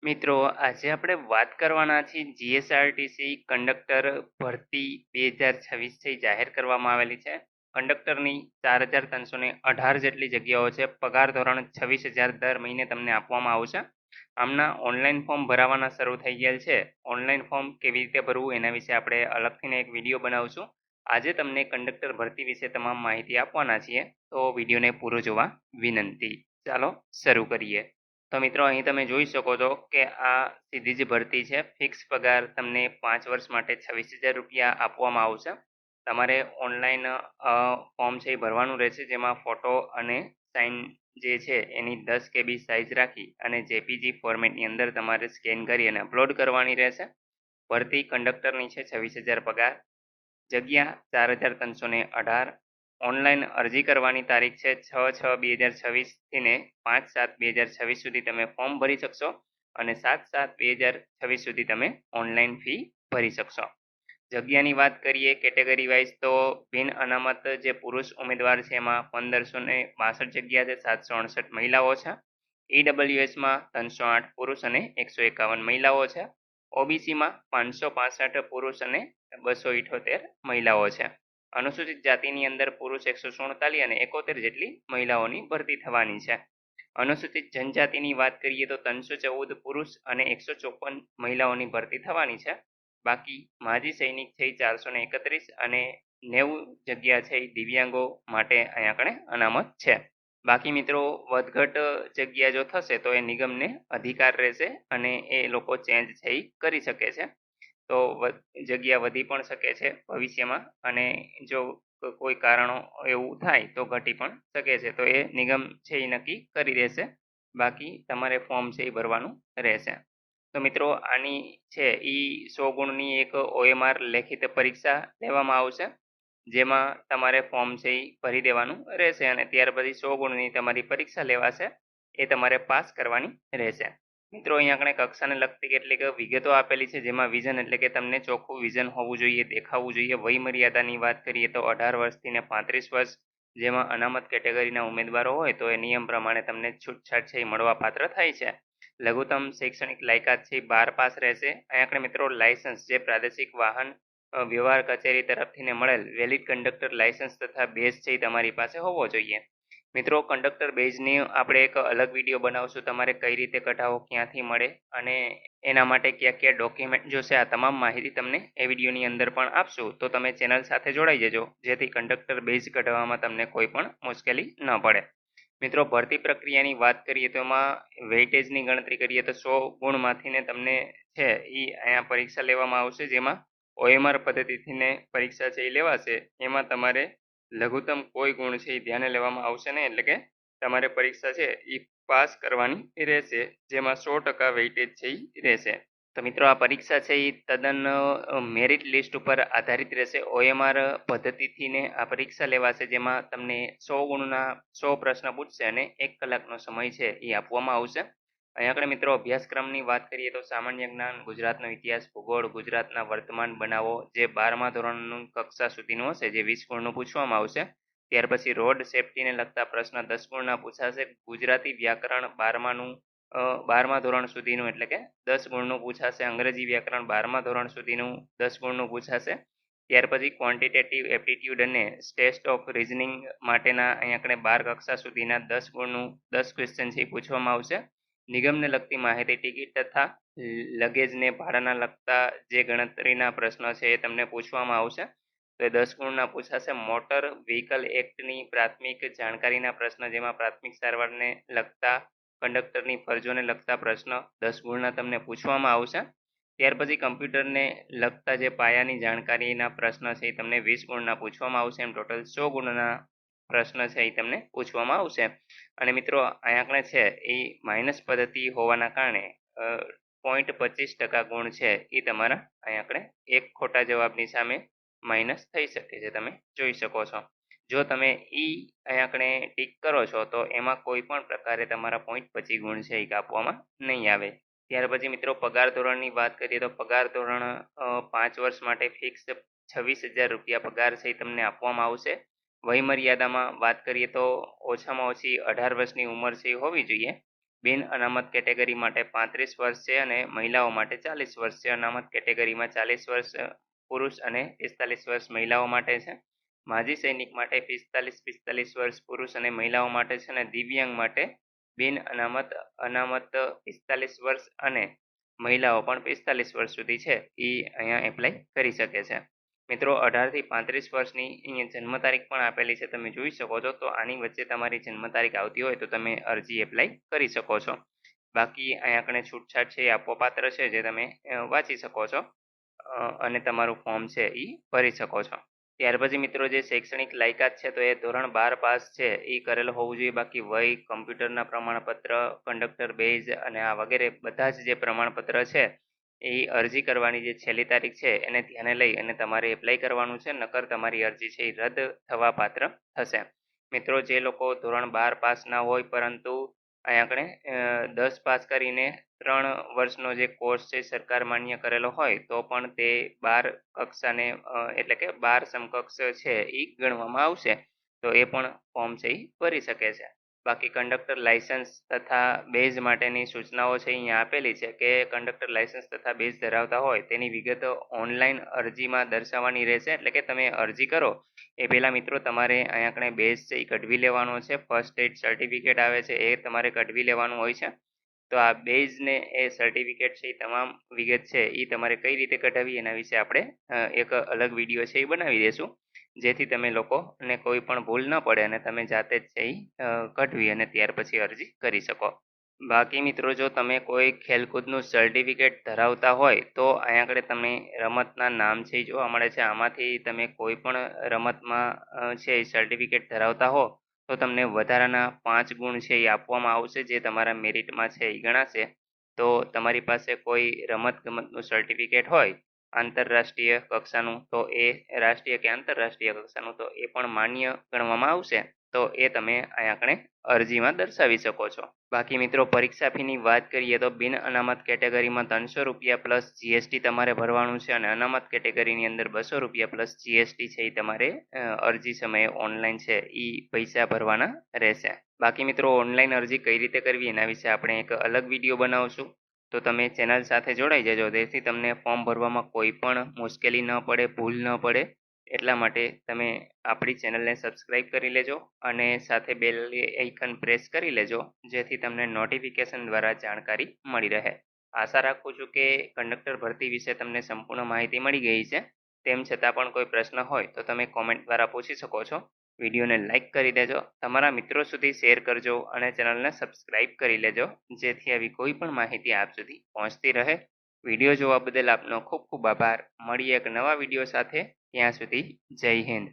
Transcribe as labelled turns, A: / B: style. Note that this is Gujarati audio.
A: મિત્રો, આજે આપણે વાત કરવાના છીએ જીએસઆરટીસી કંડક્ટર ભરતી 2026 જાહેર કરવામાં આવેલી છે. કંડક્ટરની 4,318 જેટલી જગ્યાઓ છે. પગાર ધોરણ 26,000 દર મહિને તમને આપવામાં આવશે. આમના ઓનલાઈન ફોર્મ ભરાવાના શરૂ થઈ ગયેલ છે. ઓનલાઈન ફોર્મ કેવી રીતે ભરવું એના વિશે આપણે અલગથી એક વિડીયો બનાવશું. આજે તમને કંડક્ટર ભરતી વિશે તમામ માહિતી આપવાના છીએ, તો વિડીયોને પૂરો જોવા વિનંતી. ચાલો શરૂ કરીએ. તો મિત્રો, અહીં તમે જોઈ શકો છો કે આ સીધી જ ભરતી છે. ફિક્સ પગાર તમને 5 વર્ષ માટે 26,000 રૂપિયા આપવામાં આવશે. તમારે ઓનલાઈન ફોર્મ છે એ ભરવાનું રહેશે, જેમાં ફોટો અને સાઇન જે છે એની 10 KB સાઇઝ રાખી અને જેપીજી ફોર્મેટની અંદર તમારે સ્કેન કરી અને અપલોડ કરવાની રહેશે. ભરતી કંડક્ટરની છે, 26,000 પગાર. જગ્યા 4,318. ઓનલાઈન અરજી કરવાની તારીખ છે 6/6/2026 થી ને 5/7/2026 સુધી તમે ફોર્મ ભરી શકશો અને 7/7/2026 સુધી તમે ઓનલાઈન ફી ભરી શકશો. જગ્યાની વાત કરીએ કેટેગરી વાઇઝ, તો બિન અનામત જે પુરુષ ઉમેદવાર છે એમાં 1,562 જગ્યા છે, 768 મહિલાઓ છે. ઈડબ્લ્યુએસમાં 308 પુરુષ અને 151 મહિલાઓ છે. ઓબીસીમાં 565 પુરુષ અને 278 મહિલાઓ છે. અનુસૂચિત જાતિની અંદર પુરુષ 147 અને 71 જેટલી મહિલાઓની ભરતી થવાની છે. અનુસૂચિત જનજાતિની વાત કરીએ તો 314 પુરુષ અને 154 મહિલાઓની ભરતી થવાની છે. બાકી માજી સૈનિક છે 431 અને 90 જગ્યા છે એ દિવ્યાંગો માટે અહીંયા આગળ અનામત છે. બાકી મિત્રો, વધઘટ જગ્યા જો થશે તો એ નિગમને અધિકાર રહેશે અને એ લોકો ચેન્જ છે એ કરી શકે છે. તો જગ્યા વધી પણ શકે છે ભવિષ્યમાં, અને જો કોઈ કારણો એવું થાય તો ઘટી પણ શકે છે. તો એ નિગમ છે એ નક્કી કરી દેશે. બાકી તમારે ફોર્મ છે એ ભરવાનું રહેશે. તો મિત્રો, આની છે એ 100 ગુણની એક OMR લેખિત પરીક્ષા લેવામાં આવશે, જેમાં તમારે ફોર્મ છે એ ભરી દેવાનું રહેશે અને ત્યાર પછી 100 ગુણની તમારી પરીક્ષા લેવાશે. એ તમારે પાસ કરવાની રહેશે. મિત્રો, અહીંયા આપણે કક્ષાને લગતી કેટલીક વિગતો આપેલી છે, જેમાં વિઝન એટલે કે તમને ચોખ્ખું વિઝન હોવું જોઈએ, દેખાવું જોઈએ. વય મર્યાદાની વાત કરીએ તો 18 વર્ષથી ને 35 વર્ષ, જેમાં અનામત કેટેગરીના ઉમેદવારો હોય તો એ નિયમ પ્રમાણે તમને છૂટછાટ છે એ મળવા પાત્ર થાય છે. લઘુત્તમ શૈક્ષણિક લાયકાત છે 12 પાસ રહેશે. અહીંયા આપણે મિત્રો લાયસન્સ જે પ્રાદેશિક વાહન વ્યવહાર કચેરી તરફથી ને મળેલ વેલિડ કંડક્ટર લાયસન્સ તથા બેઝ છે એ તમારી પાસે હોવો જોઈએ. મિત્રો, કંડક્ટર બેઝની આપણે એક અલગ વિડીયો બનાવશું. તમારે કઈ રીતે કઢાવો, ક્યાંથી મળે અને એના માટે કયા કયા ડોક્યુમેન્ટ જોશે, આ તમામ માહિતી તમને એ વિડીયોની અંદર પણ આપશું. તો તમે ચેનલ સાથે જોડાઈ જજો, જેથી કંડક્ટર બેઝ કઢાવવામાં તમને કોઈ પણ મુશ્કેલી ન પડે. મિત્રો, ભરતી પ્રક્રિયાની વાત કરીએ તો એમાં વેઇટેજની ગણતરી કરીએ તો 100 ગુણમાંથી ને તમને છે એ અહીંયા પરીક્ષા લેવામાં આવશે, જેમાં OMR પદ્ધતિથી ને પરીક્ષા છે એ લેવાશે. એમાં તમારે લઘુત્તમ કોઈ ગુણ છે એ ધ્યાને લેવામાં આવશે ને, એટલે કે તમારે પરીક્ષા છે એ પાસ કરવાની રહેશે, જેમાં 100% વેઇટેજ છે એ રહેશે. તો મિત્રો, આ પરીક્ષા છે એ તદ્દન મેરિટ લિસ્ટ ઉપર આધારિત રહેશે. OMR પદ્ધતિથી ને આ પરીક્ષા લેવાશે, જેમાં તમને 100 ગુણના 100 પ્રશ્ન પૂછશે અને 1 કલાકનો સમય છે એ આપવામાં આવશે. અહીં આપણે મિત્રો અભ્યાસક્રમની વાત કરીએ તો સામાન્ય જ્ઞાન, ગુજરાતનો ઇતિહાસ, ભૂગોળ, ગુજરાતના વર્તમાન બનાવો જે 12મા ધોરણનું કક્ષા સુધીનું હશે, જે 20 ગુણનું પૂછવામાં આવશે. ત્યાર પછી રોડ સેફટીને લગતા પ્રશ્ન 10 ગુણના પૂછાશે. ગુજરાતી વ્યાકરણ 12મા ધોરણ સુધીનું એટલે કે 10 ગુણનું પૂછાશે. અંગ્રેજી વ્યાકરણ 12મા ધોરણ સુધીનું 10 ગુણનું પૂછાશે. ત્યાર પછી ક્વોન્ટિટેટિવ એપ્ટિટ્યૂડ અને ટેસ્ટ ઓફ રીઝનિંગ માટેના અહીં આપણે 12 કક્ષા સુધીના 10 ગુણનું 10 ક્વેશ્ચન છે એ પૂછવામાં આવશે. નિગમને લગતી માહિતી, ટિકિટ તથા લગેજને ભાડાના લગતા જે ગણતરીના પ્રશ્નો છે એ તમને પૂછવામાં આવશે. તો એ 10 ગુણના પૂછાશે. મોટર વ્હીકલ એક્ટની પ્રાથમિક જાણકારીના પ્રશ્ન, જેમાં પ્રાથમિક સારવારને લગતા કંડક્ટરની ફરજોને લગતા પ્રશ્ન 10 ગુણના તમને પૂછવામાં આવશે. ત્યાર પછી કમ્પ્યુટરને લગતા જે પાયાની જાણકારીના પ્રશ્ન છે એ તમને 20 ગુણના પૂછવામાં આવશે. એમ ટોટલ 100 ગુણના પ્રશ્ન છે એ તમને પૂછવામાં આવશે. અને મિત્રો, અહીંયા આપણે છે એ માઇનસ પદ્ધતિ હોવાના કારણે 0.25% ગુણ છે એ તમારા અહીંયા આપણે એક ખોટા જવાબની સામે માઇનસ થઈ શકે છે, તમે જોઈ શકો છો. જો તમે અહીંયા આપણે ટીક કરો છો તો એમાં કોઈ પણ પ્રકારે તમારા 0.25 ગુણ છે એ કાપવામાં નહીં આવે. ત્યાર પછી મિત્રો, પગાર ધોરણની વાત કરીએ તો પગાર ધોરણ 5 વર્ષ માટે ફિક્સ 26,000 રૂપિયા પગાર છે એ તમને આપવામાં આવશે. વય મર્યાદામાં વાત કરીએ તો ઓછામાં ઓછી 18 વર્ષની ઉંમર છે એ હોવી જોઈએ. બિન અનામત કેટેગરી માટે 35 વર્ષ છે અને મહિલાઓ માટે 40 વર્ષ છે. અનામત કેટેગરીમાં 40 વર્ષ પુરુષ અને 45 વર્ષ મહિલાઓ માટે છે. માજી સૈનિક માટે 45 વર્ષ પુરુષ અને મહિલાઓ માટે છે અને દિવ્યાંગ માટે બિન અનામત 45 વર્ષ અને મહિલાઓ પણ 45 વર્ષ સુધી છે એ અહીંયા એપ્લાય કરી શકે છે. મિત્રો 18 થી 35 વર્ષની અહીંયા જન્મ તારીખ પણ આપેલી છે, તમે જોઈ શકો છો. તો આની વચ્ચે તમારી જન્મ તારીખ આવતી હોય તો તમે અરજી એપ્લાય કરી શકો છો. બાકી અહીંયા કણે છૂટછાટ છે એ આપવાપાત્ર છે, જે તમે વાંચી શકો છો અને તમારું ફોર્મ છે એ ભરી શકો છો. ત્યાર પછી મિત્રો જે શૈક્ષણિક લાયકાત છે તો એ ધોરણ 12 પાસ છે એ કરેલ હોવું જોઈએ. બાકી વય, કમ્પ્યુટરના પ્રમાણપત્ર, કંડક્ટર બેઝ અને આ વગેરે બધા જ જે પ્રમાણપત્ર છે એ અરજી કરવાની જે છેલ્લી તારીખ છે એને ધ્યાને લઈ અને તમારે એપ્લાય કરવાનું છે, નકર તમારી અરજી છે એ રદ થવા પાત્ર થશે. મિત્રો જે લોકો ધોરણ 12 પાસ ના હોય પરંતુ અહીંયા આપણે 10 પાસ કરીને 3 વર્ષનો જે કોર્સ છે સરકાર માન્ય કરેલો હોય તો પણ તે 12 કક્ષાને એટલે કે 12 સમકક્ષ છે એ ગણવામાં આવશે. તો એ પણ ફોર્મ છે એ ભરી શકે છે. બાકી કંડક્ટર લાયસન્સ તથા બેઝ માટેની સૂચનાઓ છે અહીંયા આપેલી છે કે કંડક્ટર લાયસન્સ તથા બેઝ ધરાવતા હોય તેની વિગતો ઓનલાઈન અરજીમાં દર્શાવવાની રહેશે. એટલે કે તમે અરજી કરો એ પહેલા મિત્રો તમારે અહીંયા કણે બેઝ છે એ કઢવી લેવાનો છે. ફર્સ્ટ એડ સર્ટિફિકેટ આવે છે એ તમારે કઢવી લેવાનું હોય છે. તો આ બેઝ ને એ સર્ટિફિકેટ છે એ તમામ વિગત છે એ તમારે કઈ રીતે કઢાવી એના વિશે આપણે એક અલગ વિડીયો છે એ બનાવી દેશું, જેથી તમે લોકોને કોઈ પણ ભૂલ ન પડે અને તમે જાતે જ છે એ કઢવી અને ત્યાર પછી અરજી કરી શકો. બાકી મિત્રો જો તમે કોઈ ખેલકૂદનું સર્ટિફિકેટ ધરાવતા હોય તો અહીંયા આગળ તમને રમતના નામ છે એ જોવા મળે છે. આમાંથી તમે કોઈ પણ રમતમાં છે એ સર્ટિફિકેટ ધરાવતા હો તો તમને વધારાના 5 ગુણ છે એ આપવામાં આવશે, જે તમારા મેરિટમાં છે એ ગણાશે. તો તમારી પાસે કોઈ રમતગમતનું સર્ટિફિકેટ હોય આંતરરાષ્ટ્રીય કક્ષાનું તો એ રાષ્ટ્રીય કે આંતરરાષ્ટ્રીય કક્ષાનું તો એ પણ માન્ય ગણવામાં આવશે. તો એ તમે અહીંયા આગળ અરજીમાં દર્શાવી શકો છો. બાકી મિત્રો પરીક્ષા ફીની વાત કરીએ તો બિન અનામત કેટેગરીમાં 300 રૂપિયા પ્લસ જીએસટી તમારે ભરવાનું છે અને અનામત કેટેગરીની અંદર 200 રૂપિયા પ્લસ જીએસટી છે એ તમારે અરજી સમયે ઓનલાઈન છે એ પૈસા ભરવાના રહેશે. બાકી મિત્રો ઓનલાઈન અરજી કઈ રીતે કરવી એના વિશે આપણે એક અલગ વિડીયો બનાવશું, તો તમે ચેનલ સાથે જોડાઈ જજો, જેથી તમને ફોર્મ ભરવામાં કોઈ પણ મુશ્કેલી ન પડે, ભૂલ ન પડે. એટલા માટે તમે આપણી ચેનલને સબસ્ક્રાઈબ કરી લેજો અને સાથે બેલ આઇકન પ્રેસ કરી લેજો, જેથી તમને નોટિફિકેશન દ્વારા જાણકારી મળી રહે. આશા રાખું છું કે કંડક્ટર ભરતી વિશે તમને સંપૂર્ણ માહિતી મળી ગઈ છે. તેમ છતાં પણ કોઈ પ્રશ્ન હોય તો તમે કોમેન્ટ દ્વારા પૂછી શકો છો. વિડીયોને લાઇક કરી દેજો, તમારા મિત્રો સુધી શેર કરજો અને ચેનલને સબસ્ક્રાઈબ કરી લેજો, જેથી આવી કોઈ પણ માહિતી આપ સુધી પહોંચતી રહે. વિડીયો જોવા બદલ આપનો ખૂબ ખૂબ આભાર. મળીએ એક નવા વિડીયો સાથે. ત્યાં સુધી જય હિન્દ.